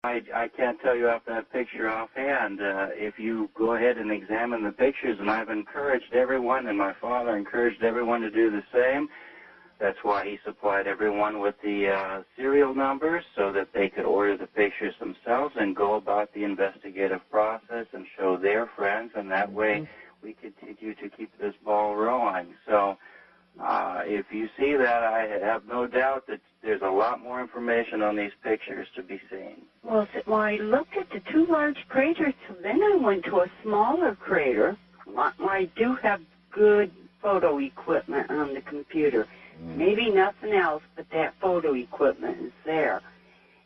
I can't tell you off that picture offhand. If you go ahead and examine the pictures, and I've encouraged everyone, and my father encouraged everyone to do the same. That's why he supplied everyone with the serial numbers so that they could order the pictures themselves and go about the investigative process and show their friends, and that way we continue to keep this ball rolling. So if you see that, I have no doubt that there's a lot more information on these pictures to be seen. Well, I looked at the two large craters, so then I went to a smaller crater. I do have good photo equipment on the computer. Maybe nothing else, but that photo equipment is there.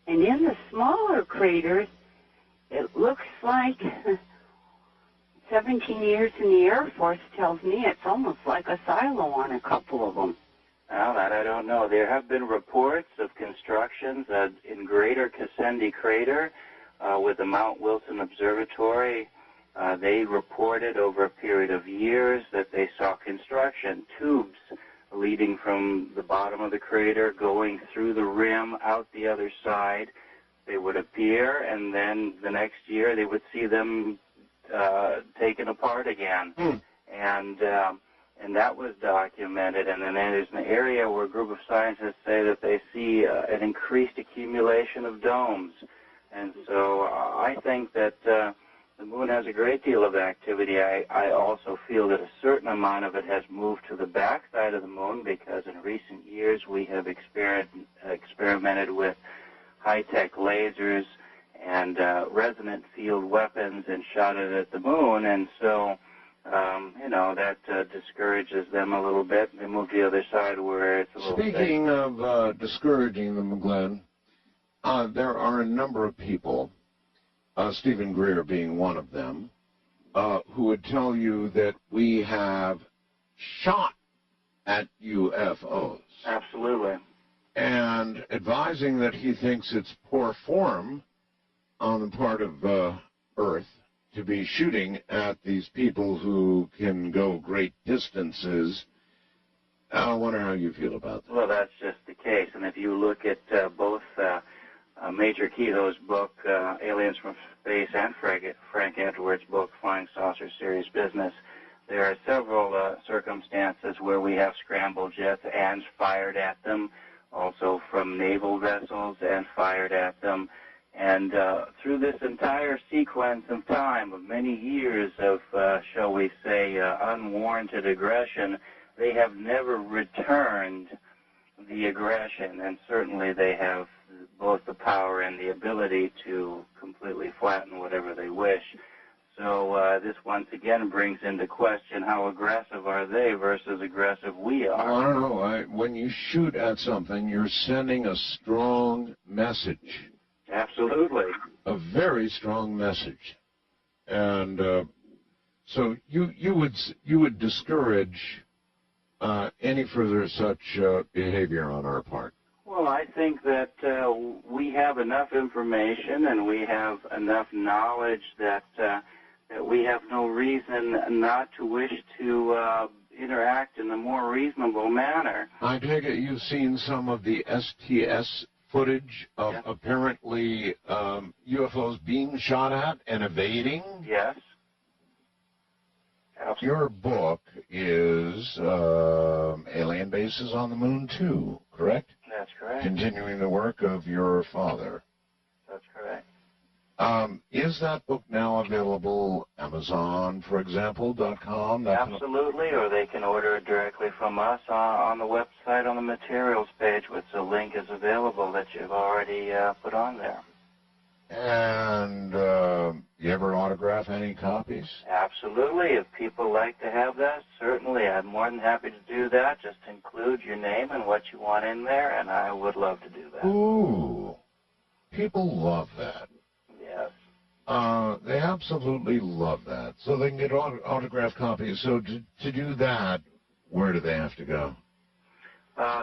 And in the smaller craters, it looks like 17 years in the Air Force tells me it's almost like a silo on a couple of them. Well, that I don't know. There have been reports of constructions in Greater Cassendi Crater with the Mount Wilson Observatory. They reported over a period of years that they saw construction, tubes leading from the bottom of the crater, going through the rim, out the other side. They would appear, and then the next year they would see them taken apart again. And that was documented. And then there's an area where a group of scientists say that they see an increased accumulation of domes. And so I think that the moon has a great deal of activity. I also feel that a certain amount of it has moved to the backside of the moon because in recent years we have experimented with high-tech lasers and resonant field weapons and shot it at the moon. And so, that discourages them a little bit. They move to the other side where it's a little Speaking of discouraging them, Glenn, there are a number of people, Stephen Greer being one of them, who would tell you that we have shot at UFOs. Absolutely. And advising that he thinks it's poor form on the part of Earth to be shooting at these people who can go great distances. I wonder how you feel about that. Well, that's just the case. And if you look at both Major Kehoe's book, Aliens from Space, and Frank Edwards' book, Flying Saucer Serious Business, there are several circumstances where we have scrambled jets and fired at them, also from naval vessels and fired at them. And through this entire sequence of time of many years of, shall we say, unwarranted aggression, they have never returned the aggression, and certainly they have both the power and the ability to completely flatten whatever they wish. So this once again brings into question how aggressive are they versus aggressive we are. Well, I don't know. When you shoot at something, you're sending a strong message. Absolutely. A very strong message. And so you would discourage any further such behavior on our part. Well, I think that we have enough information and we have enough knowledge that we have no reason not to wish to interact in a more reasonable manner. I take it you've seen some of the STS footage of apparently UFOs being shot at and evading? Yes. Absolutely. Your book is Alien Bases on the Moon 2, correct? That's correct. Continuing the work of your father. That's correct. Is that book now available Amazon, for example, .com? Absolutely, or they can order it directly from us on the website on the materials page, which the link is available that you've already put on there. And you ever autograph any copies? Absolutely. If people like to have that, certainly. I'm more than happy to do that. Just include your name and what you want in there, and I would love to do that. Ooh. People love that. Yes. They absolutely love that. So they can get autographed copies. So to do that, where do they have to go?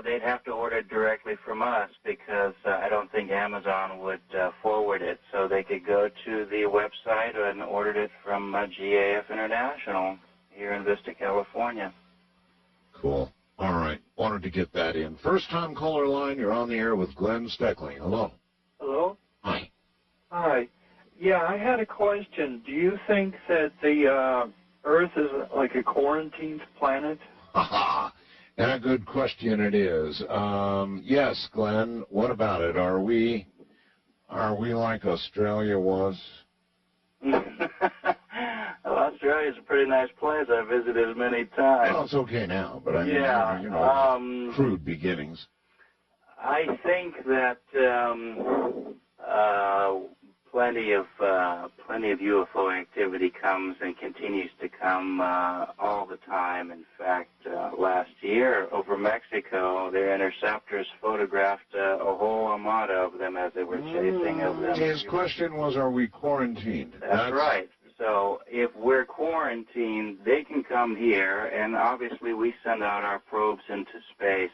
They'd have to order it directly from us because I don't think Amazon would forward it. So they could go to the website and order it from GAF International here in Vista, California. Cool. All right. Wanted to get that in. First-time caller line, you're on the air with Glenn Steckling. Hello. Hello? Hi. Hi. Yeah, I had a question. Do you think that the Earth is like a quarantined planet? And a good question it is. Yes, Glenn, what about it? Are we like Australia was? Well, Australia's a pretty nice place. I've visited many times. Well, it's okay now, but I mean, Yeah, you know, crude beginnings. I think that plenty of UFO activity comes and continues to come all the time. In fact, last year over Mexico, their interceptors photographed a whole armada of them as they were chasing of them. His question was, are we quarantined? That's right. So if we're quarantined, they can come here, and obviously we send out our probes into space.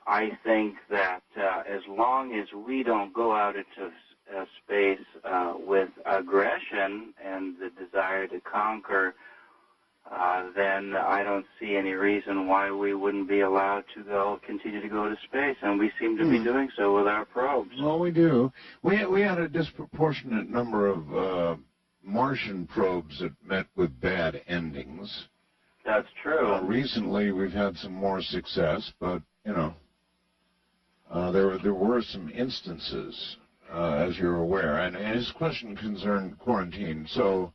I think that as long as we don't go out into space with aggression and the desire to conquer, then I don't see any reason why we wouldn't be allowed to continue to go to space, and we seem to be doing so with our probes. Well, we do. We had a disproportionate number of Martian probes that met with bad endings. That's true. Recently, we've had some more success, but you know, there were some instances, as you're aware, and his question concerned quarantine. So,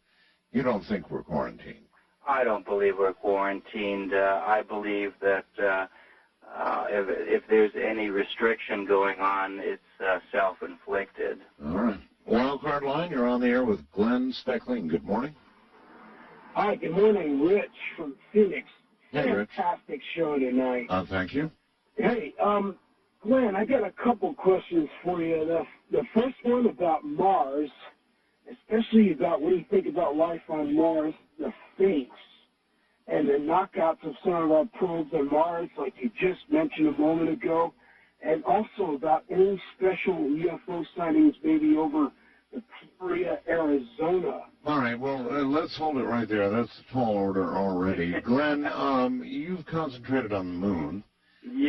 you don't think we're quarantined? I don't believe we're quarantined. I believe that if there's any restriction going on, it's self-inflicted. All right. Wildcard line, you're on the air with Glenn Steckling. Good morning. Hi, good morning. Rich from Phoenix. Hey, Rich. Fantastic show tonight. Thank you. Hey, Glenn, I got a couple questions for you. The first one about Mars, especially about what do you think about life on Mars, the fates, and the knockouts of some of our probes on Mars, like you just mentioned a moment ago, and also about any special UFO sightings maybe over the Peoria, Arizona. All right, well, let's hold it right there. That's a tall order already. Glenn, you've concentrated on the moon,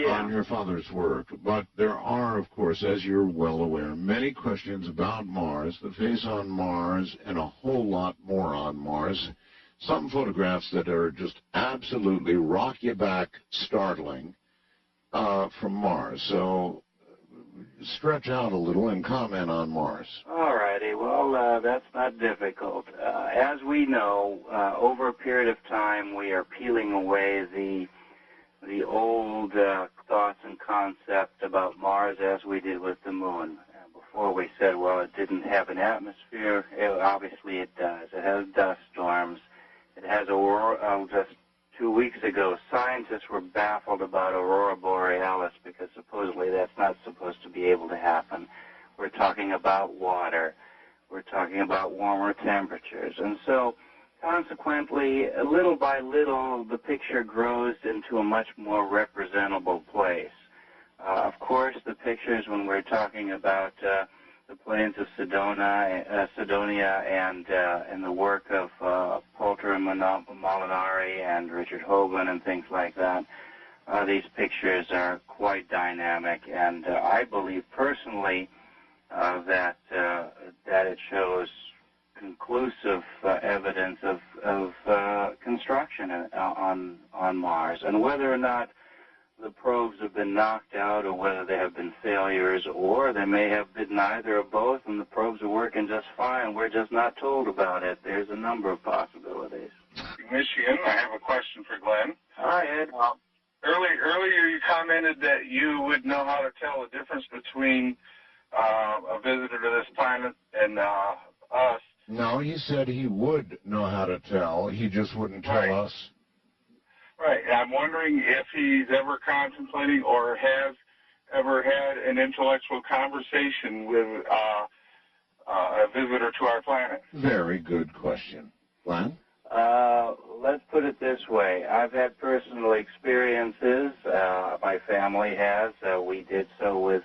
on your father's work, but there are, of course, as you're well aware, many questions about Mars, the face on Mars, and a whole lot more on Mars. Some photographs that are just absolutely rock-you-back startling from Mars. So stretch out a little and comment on Mars. All righty. Well, that's not difficult. As we know, over a period of time, we are peeling away the old thoughts and concept about Mars as we did with the moon. Before we said, well, it didn't have an atmosphere. Obviously it does. It has dust storms. It has aurora. Just 2 weeks ago, scientists were baffled about aurora borealis because supposedly that's not supposed to be able to happen. We're talking about water. We're talking about warmer temperatures. And so, consequently, little by little, the picture grows into a much more representable place. Of course, the pictures when we're talking about the plains of Cydonia and the work of Poulter and Molinari and Richard Hoagland and things like that, these pictures are quite dynamic, and I believe personally that it shows conclusive evidence of construction on Mars, and whether or not the probes have been knocked out, or whether they have been failures, or they may have been neither or both, and the probes are working just fine. We're just not told about it. There's a number of possibilities. Michigan, I have a question for Glenn. Hi, Ed. Earlier you commented that you would know how to tell the difference between a visitor to this planet and us. No, he said he would know how to tell. He just wouldn't tell us. Right. I'm wondering if he's ever contemplating or has ever had an intellectual conversation with a visitor to our planet. Very good question. Glenn? Let's put it this way. I've had personal experiences. My family has. We did so with